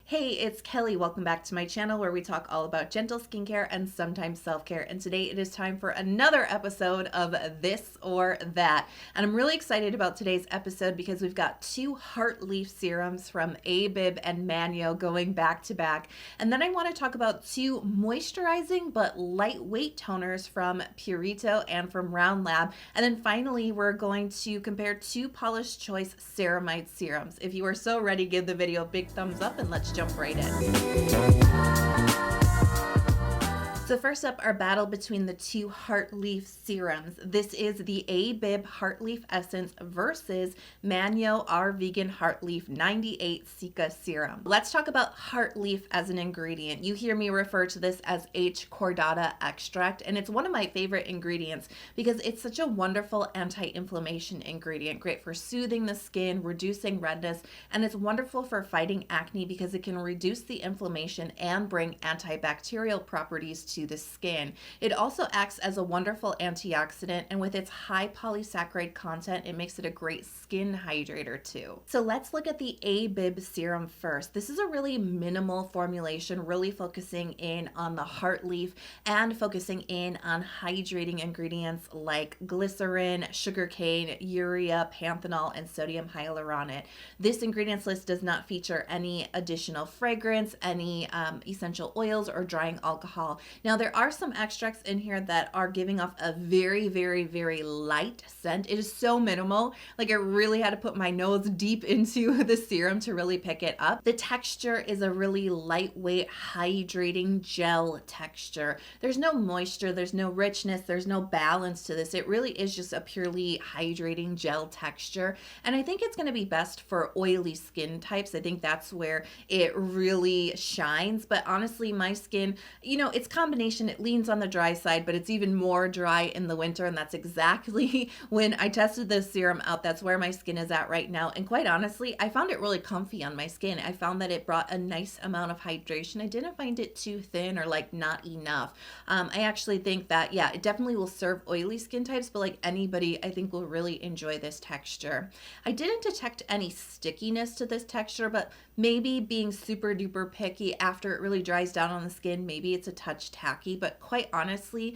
Hey, it's Kelly. Welcome back to my channel where we talk all about gentle skincare and sometimes self-care. And today it is time for another episode of This or That. And I'm really excited about today's episode because we've got two Heartleaf serums from Abib and Manyo going back to back. And then I want to talk about two moisturizing but lightweight toners from Purito and from Leavv. And then finally, we're going to compare two Paula's Choice Ceramide serums. If you are so ready, give the video a big thumbs up and let's jump right in. So first up, our battle between the two Heartleaf serums. This is the Abib Heartleaf Essence versus Manyo Our Vegan Heartleaf 98 Cica Serum. Let's talk about Heartleaf as an ingredient. You hear me refer to this as H. cordata extract, and it's one of my favorite ingredients because it's such a wonderful anti-inflammation ingredient, great for soothing the skin, reducing redness, and it's wonderful for fighting acne because it can reduce the inflammation and bring antibacterial properties to the skin. It also acts as a wonderful antioxidant, and with its high polysaccharide content, it makes it a great skin hydrator too. So let's look at the Abib serum first. This is a really minimal formulation, really focusing in on the Heartleaf and focusing in on hydrating ingredients like glycerin, sugarcane, urea, panthenol, and sodium hyaluronate. This ingredients list does not feature any additional fragrance, any essential oils, or drying alcohol. Now, there are some extracts in here that are giving off a very, very, very light scent. It is so minimal. Like, I really had to put my nose deep into the serum to really pick it up. The texture is a really lightweight, hydrating gel texture. There's no moisture, there's no richness, there's no balance to this. It really is just a purely hydrating gel texture. And I think it's going to be best for oily skin types. I think that's where it really shines. But honestly, my skin, it's combination. It leans on the dry side, but it's even more dry in the winter, and that's exactly when I tested this serum out. That's where my skin is at right now, and quite honestly, I found it really comfy on my skin. I found that it brought a nice amount of hydration. I didn't find it too thin or like not enough. I actually think that, yeah, it definitely will serve oily skin types, but like anybody, I think will really enjoy this texture. I didn't detect any stickiness to this texture, but maybe being super duper picky after it really dries down on the skin, maybe it's a touch tacky, but quite honestly,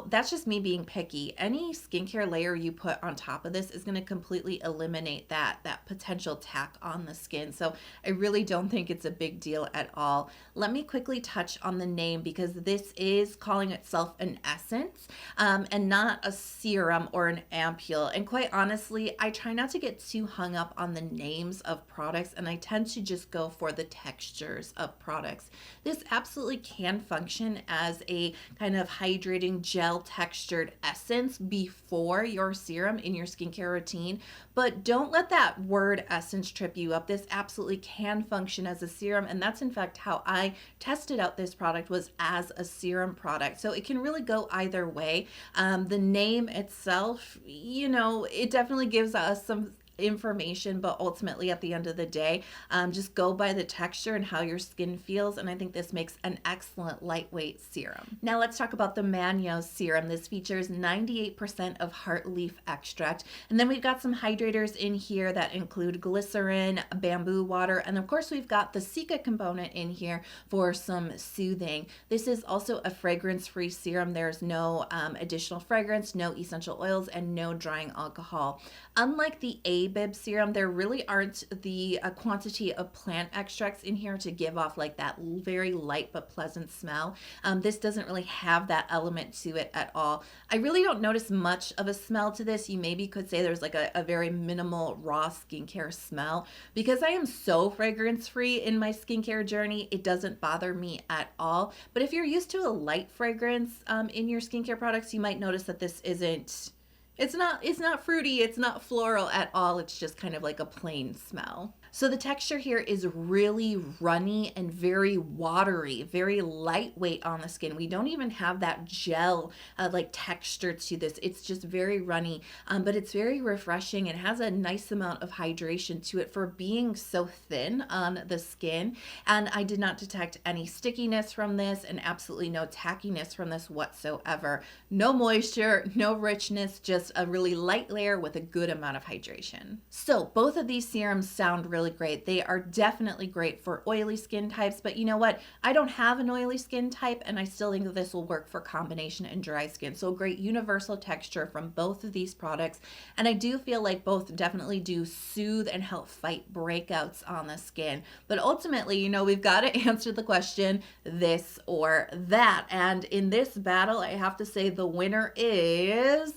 that's just me being picky. Any skincare layer you put on top of this is going to completely eliminate that potential tack on the skin. So I really don't think it's a big deal at all. Let me quickly touch on the name because this is calling itself an essence and not a serum or an ampule. And quite honestly, I try not to get too hung up on the names of products, and I tend to just go for the textures of products. This absolutely can function as a kind of hydrating gel textured essence before your serum in your skincare routine, but don't let that word essence trip you up. This absolutely can function as a serum, and that's in fact how I tested out this product, was as a serum product. So it can really go either way. The name itself, it definitely gives us some information, but ultimately at the end of the day, just go by the texture and how your skin feels, and I think this makes an excellent lightweight serum. Now let's talk about the Manyo serum. This features 98% of Heartleaf extract, and then we've got some hydrators in here that include glycerin, bamboo water, and of course we've got the Cica component in here for some soothing. This is also a fragrance-free serum. There's no additional fragrance, no essential oils, and no drying alcohol. Unlike the Abib serum, there really aren't the quantity of plant extracts in here to give off like that very light but pleasant smell. This doesn't really have that element to it at all. I really don't notice much of a smell to this. You maybe could say there's like a very minimal raw skincare smell. Because I am so fragrance free in my skincare journey, it doesn't bother me at all. But if you're used to a light fragrance in your skincare products, you might notice that this isn't. It's not fruity, it's not floral at all. It's just kind of like a plain smell. So the texture here is really runny and very watery, very lightweight on the skin. We don't even have that gel like texture to this. It's just very runny, but it's very refreshing and has a nice amount of hydration to it for being so thin on the skin. And I did not detect any stickiness from this and absolutely no tackiness from this whatsoever. No moisture, no richness, just a really light layer with a good amount of hydration. So both of these serums sound really really great. They are definitely great for oily skin types, but you know what? I don't have an oily skin type, and I still think that this will work for combination and dry skin. So a great universal texture from both of these products. And I do feel like both definitely do soothe and help fight breakouts on the skin. But ultimately, you know, we've got to answer the question, this or that. And in this battle, I have to say the winner is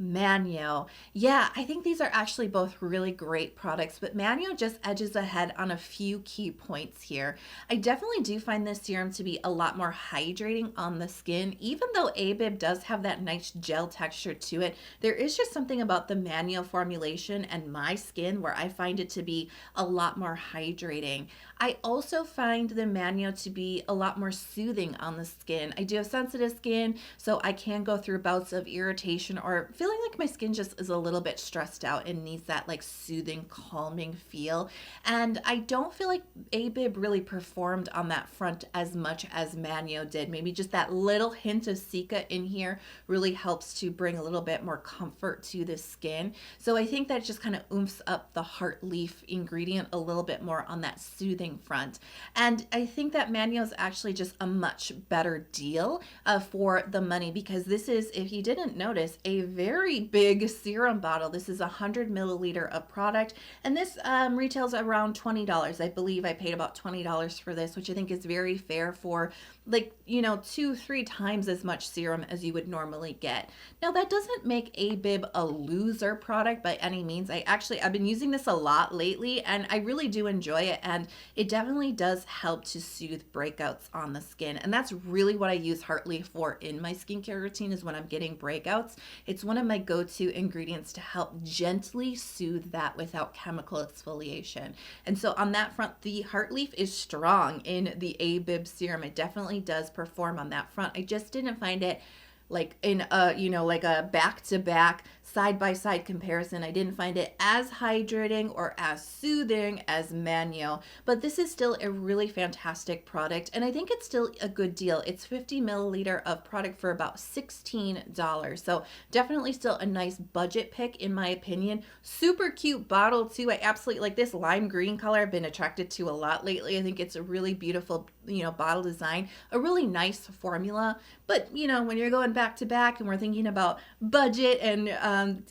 Manyo. Yeah, I think these are actually both really great products, but Manyo just edges ahead on a few key points here. I definitely do find this serum to be a lot more hydrating on the skin. Even though Abib does have that nice gel texture to it, there is just something about the Manyo formulation and my skin where I find it to be a lot more hydrating. I also find the Manyo to be a lot more soothing on the skin. I do have sensitive skin, so I can go through bouts of irritation or feeling like my skin just is a little bit stressed out and needs that like soothing, calming feel. And I don't feel like Abib really performed on that front as much as Manyo did. Maybe just that little hint of Cica in here really helps to bring a little bit more comfort to the skin. So I think that just kind of oomphs up the Heartleaf ingredient a little bit more on that soothing front. And I think that Manyo is actually just a much better deal for the money, because this is, if you didn't notice, a very big serum bottle. This is 100 milliliter of product, and this retails around $20. I believe I paid about $20 for this, which I think is very fair for, like, you know, 2-3 times as much serum as you would normally get. Now, that doesn't make Abib a loser product by any means. I've been using this a lot lately, and I really do enjoy it, and it definitely does help to soothe breakouts on the skin. And that's really what I use Heartleaf for in my skincare routine, is when I'm getting breakouts. It's one of my go-to ingredients to help gently soothe that without chemical exfoliation. And so on that front, the Heartleaf is strong in the Abib serum. It definitely does perform on that front. I just didn't find it like in a, you know, like a back-to-back side-by-side comparison. I didn't find it as hydrating or as soothing as Manyo, but this is still a really fantastic product, and I think it's still a good deal. It's 50 milliliter of product for about $16, so definitely still a nice budget pick in my opinion. Super cute bottle too. I absolutely like this lime green color. I've been attracted to a lot lately. I think it's a really beautiful, you know, bottle design, a really nice formula. But you know, when you're going back to back and we're thinking about budget and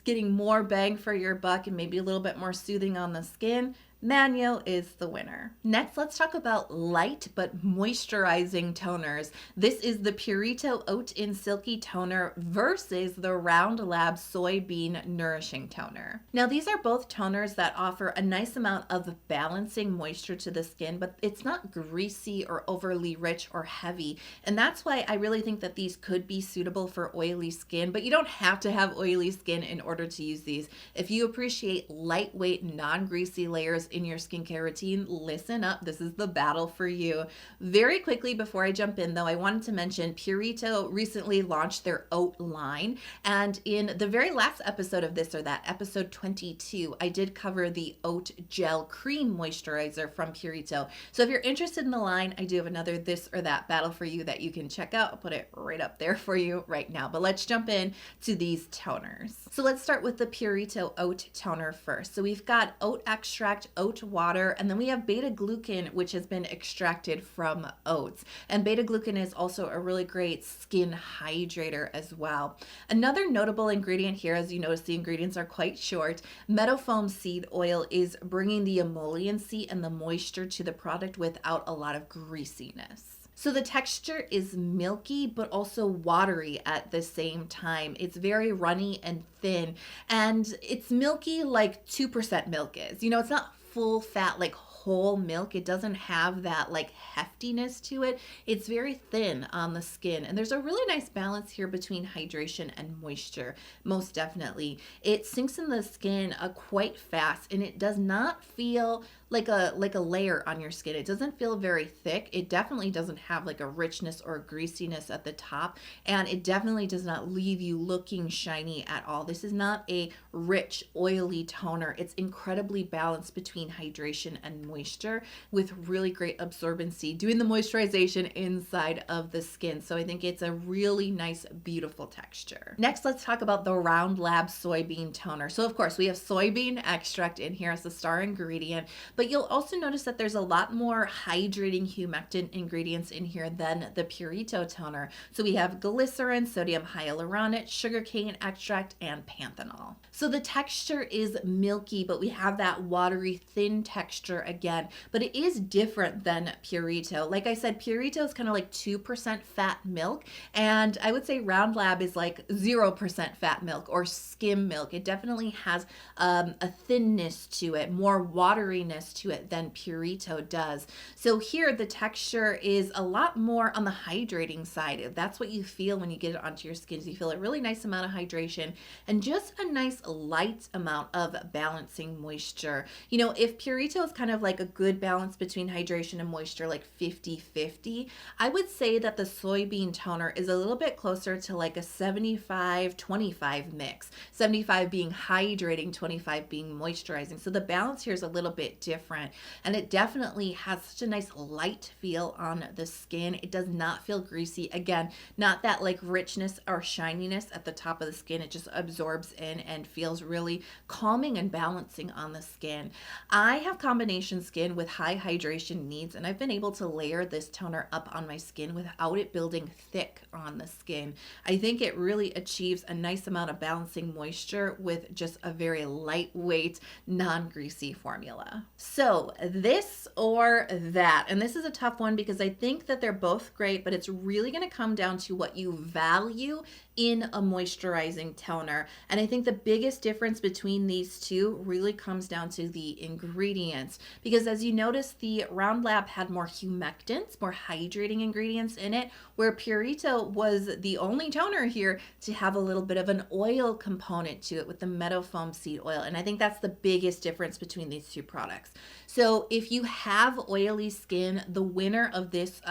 getting more bang for your buck and maybe a little bit more soothing on the skin, Manyo is the winner. Next, let's talk about light but moisturizing toners. This is the Purito Oat-In Silky Toner versus the Leavv Soybean Nourishing Toner. Now, these are both toners that offer a nice amount of balancing moisture to the skin, but it's not greasy or overly rich or heavy. And that's why I really think that these could be suitable for oily skin, but you don't have to have oily skin in order to use these. If you appreciate lightweight, non-greasy layers in your skincare routine, listen up. This is the battle for you. Very quickly, before I jump in though, I wanted to mention Purito recently launched their oat line, and in the very last episode of This or That, episode 22, I did cover the oat gel cream moisturizer from Purito. So if you're interested in the line, I do have another This or That battle for you that you can check out. I'll put it right up there for you right now, but let's jump in to these toners. So let's start with the Purito oat toner first. So we've got oat extract, oat water, and then we have beta glucan, which has been extracted from oats. And beta glucan is also a really great skin hydrator as well. Another notable ingredient here, as you notice, the ingredients are quite short. Meadowfoam seed oil is bringing the emolliency and the moisture to the product without a lot of greasiness. So the texture is milky, but also watery at the same time. It's very runny and thin, and it's milky like 2% milk is. You know, it's not full fat like whole milk. It doesn't have that like heftiness to it. It's very thin on the skin, and there's a really nice balance here between hydration and moisture. Most definitely, it sinks in the skin quite fast, and it does not feel like a layer on your skin. It doesn't feel very thick. It definitely doesn't have like a richness or a greasiness at the top, and it definitely does not leave you looking shiny at all. This is not a rich, oily toner. It's incredibly balanced between hydration and moisture with really great absorbency, doing the moisturization inside of the skin. So I think it's a really nice, beautiful texture. Next, let's talk about the Leavv Soybean Toner. So of course, we have soybean extract in here as the star ingredient, but But you'll also notice that there's a lot more hydrating humectant ingredients in here than the Purito toner. So we have glycerin, sodium hyaluronate, sugarcane extract, and panthenol. So the texture is milky, but we have that watery, thin texture again, but it is different than Purito. Like I said, Purito is kind of like 2% fat milk, and I would say Leavv is like 0% fat milk or skim milk. It definitely has a thinness to it, more wateriness to it than Purito does. So here the texture is a lot more on the hydrating side. That's what you feel when you get it onto your skin. You feel a really nice amount of hydration and just a nice light amount of balancing moisture. You know, if Purito is kind of like a good balance between hydration and moisture, like 50-50, I would say that the soybean toner is a little bit closer to like a 75-25 mix. 75 being hydrating, 25 being moisturizing. So the balance here is a little bit different, and it definitely has such a nice light feel on the skin. It does not feel greasy. Again, not that like richness or shininess at the top of the skin. It just absorbs in and feels really calming and balancing on the skin. I have combination skin with high hydration needs, and I've been able to layer this toner up on my skin without it building thick on the skin. I think it really achieves a nice amount of balancing moisture with just a very lightweight, non-greasy formula. So this or that, and this is a tough one because I think that they're both great, but it's really going to come down to what you value in a moisturizing toner. And I think the biggest difference between these two really comes down to the ingredients, because as you notice, the Leavv had more humectants, more hydrating ingredients in it, where Purito was the only toner here to have a little bit of an oil component to it with the meadow foam seed oil. And I think that's the biggest difference between these two products. So if you have oily skin, the winner of this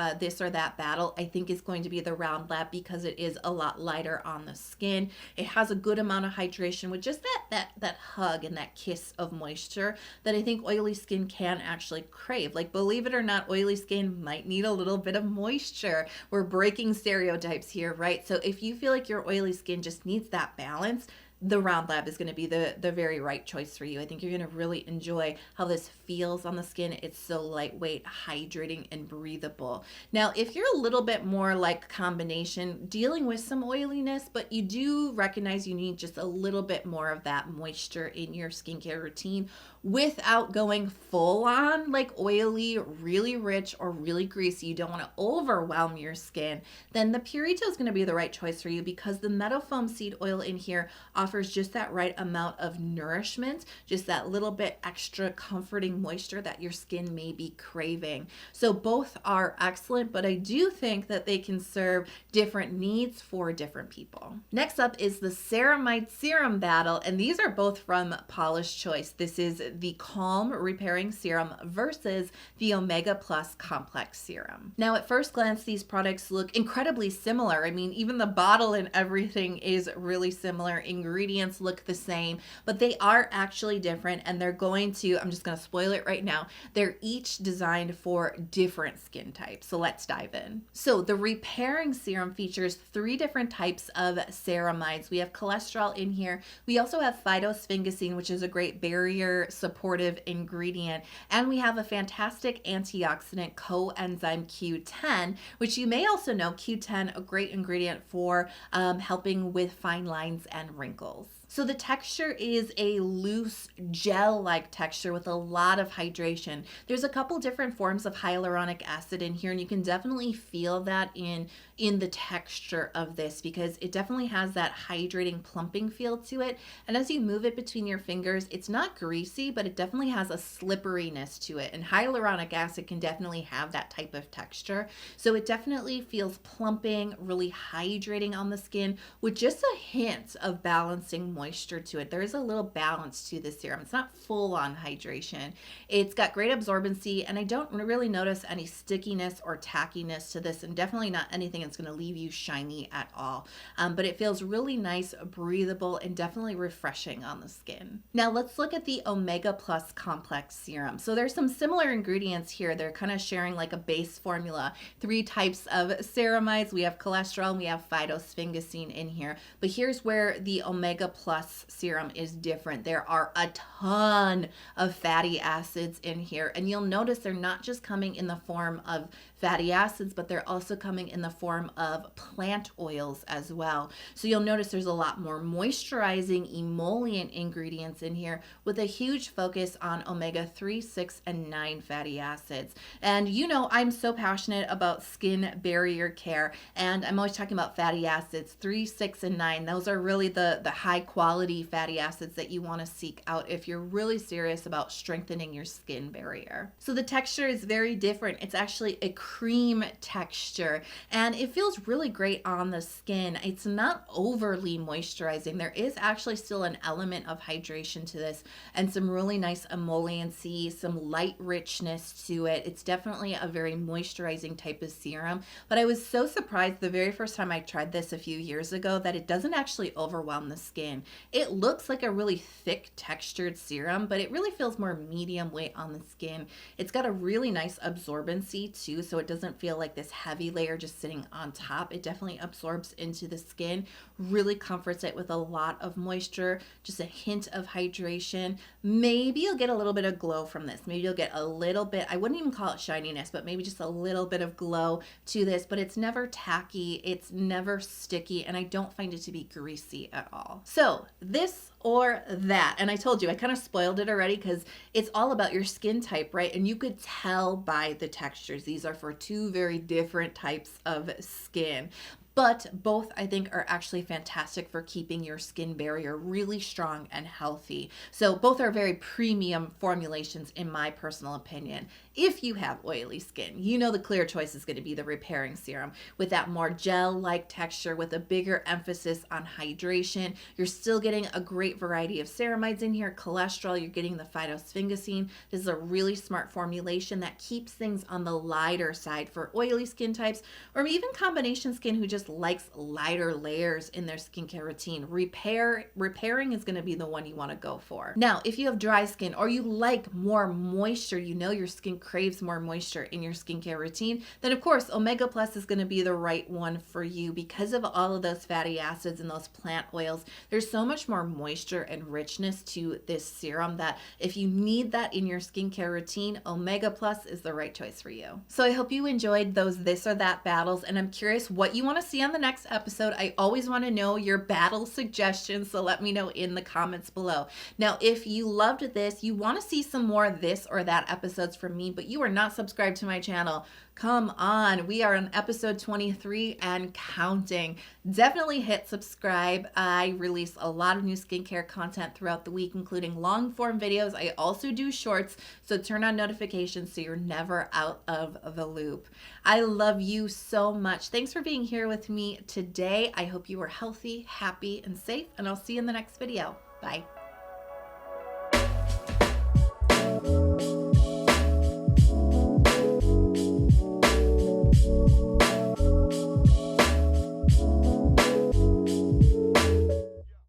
or that battle, I think, is going to be the Leavv, because it is a lot lighter on the skin. It has a good amount of hydration with just that hug and that kiss of moisture that I think oily skin can actually crave. Like, believe it or not, oily skin might need a little bit of moisture. We're breaking stereotypes here, right? So if you feel like your oily skin just needs that balance, the Leavv is going to be the very right choice for you. I think you're going to really enjoy how this feels on the skin. It's so lightweight, hydrating, and breathable. Now, if you're a little bit more like combination, dealing with some oiliness, but you do recognize you need just a little bit more of that moisture in your skincare routine without going full on like oily, really rich, or really greasy, you don't want to overwhelm your skin, then the Purito is going to be the right choice for you, because the meadow foam seed oil in here offers just that right amount of nourishment, just that little bit extra comforting moisture that your skin may be craving. So both are excellent, but I do think that they can serve different needs for different people. Next up is the Ceramide serum battle, and these are both from Paula's choice. This is the Calm Repairing Serum versus the Omega Plus Complex Serum. Now, at first glance, these products look incredibly similar. I mean, even the bottle and everything is really similar. Ingredients look the same, but they are actually different, and they're going to, I'm just going to spoil it right now, they're each designed for different skin types. So let's dive in. So the Repairing Serum features 3 different types of ceramides. We have cholesterol in here. We also have phytosphingosine, which is a great barrier supportive ingredient, and we have a fantastic antioxidant coenzyme Q10, which you may also know, Q10, a great ingredient for helping with fine lines and wrinkles. So the texture is a loose gel-like texture with a lot of hydration. There's a couple different forms of hyaluronic acid in here, and you can definitely feel that in the texture of this, because it definitely has that hydrating, plumping feel to it. And as you move it between your fingers, it's not greasy, but it definitely has a slipperiness to it. And hyaluronic acid can definitely have that type of texture. So it definitely feels plumping, really hydrating on the skin with just a hint of balancing moisture to it. There is a little balance to this serum. It's not full on hydration. It's got great absorbency, and I don't really notice any stickiness or tackiness to this, and definitely not anything that's going to leave you shiny at all. But it feels really nice, breathable, and definitely refreshing on the skin. Now let's look at the Omega Plus Complex Serum. So there's some similar ingredients here. They're kind of sharing like a base formula. 3 types of ceramides. We have cholesterol and we have phytosphingosine in here. But here's where the Omega Plus Plus serum is different. There are a ton of fatty acids in here, and you'll notice they're not just coming in the form of fatty acids, but they're also coming in the form of plant oils as well. So you'll notice there's a lot more moisturizing emollient ingredients in here with a huge focus on omega-3, 6, and 9 fatty acids. And you know, I'm so passionate about skin barrier care, and I'm always talking about fatty acids, 3, 6, and 9. Those are really the high quality fatty acids that you want to seek out if you're really serious about strengthening your skin barrier. So the texture is very different. It's actually a cream texture, and it feels really great on the skin. It's not overly moisturizing. There is actually still an element of hydration to this and some really nice emolliency, some light richness to it. It's definitely a very moisturizing type of serum, but I was so surprised the very first time I tried this a few years ago that it doesn't actually overwhelm the skin. It looks like a really thick textured serum, but it really feels more medium weight on the skin. It's got a really nice absorbency too, so it doesn't feel like this heavy layer just sitting on top. It definitely absorbs into the skin, really comforts it with a lot of moisture, just a hint of hydration. Maybe you'll get a little bit of glow from this. Maybe you'll get a little bit, I wouldn't even call it shininess, but maybe just a little bit of glow to this, but it's never tacky, it's never sticky, and I don't find it to be greasy at all. So this or that, and I told you, I kind of spoiled it already because it's all about your skin type, right? And you could tell by the textures. These are for two very different types of skin. But both, I think, are actually fantastic for keeping your skin barrier really strong and healthy. So both are very premium formulations in my personal opinion. If you have oily skin, you know the clear choice is going to be the repairing serum with that more gel-like texture with a bigger emphasis on hydration. You're still getting a great variety of ceramides in here, cholesterol, you're getting the phytosphingosine. This is a really smart formulation that keeps things on the lighter side for oily skin types, or even combination skin who just likes lighter layers in their skincare routine. Repairing is going to be the one you want to go for. Now, if you have dry skin or you like more moisture, you know your skin craves more moisture in your skincare routine, then of course Omega Plus is going to be the right one for you because of all of those fatty acids and those plant oils. There's so much more moisture and richness to this serum that if you need that in your skincare routine, Omega Plus is the right choice for you. So I hope you enjoyed those this or that battles, and I'm curious what you want to see on the next episode. I always want to know your battle suggestions, so let me know in the comments below. Now, if you loved this, you want to see some more this or that episodes from me, but you are not subscribed to my channel, come on. We are on episode 23 and counting. Definitely hit subscribe. I release a lot of new skincare content throughout the week, including long form videos. I also do shorts, so turn on notifications so you're never out of the loop. I love you so much. Thanks for being here with me today. I hope you are healthy, happy, and safe, and I'll see you in the next video. Bye.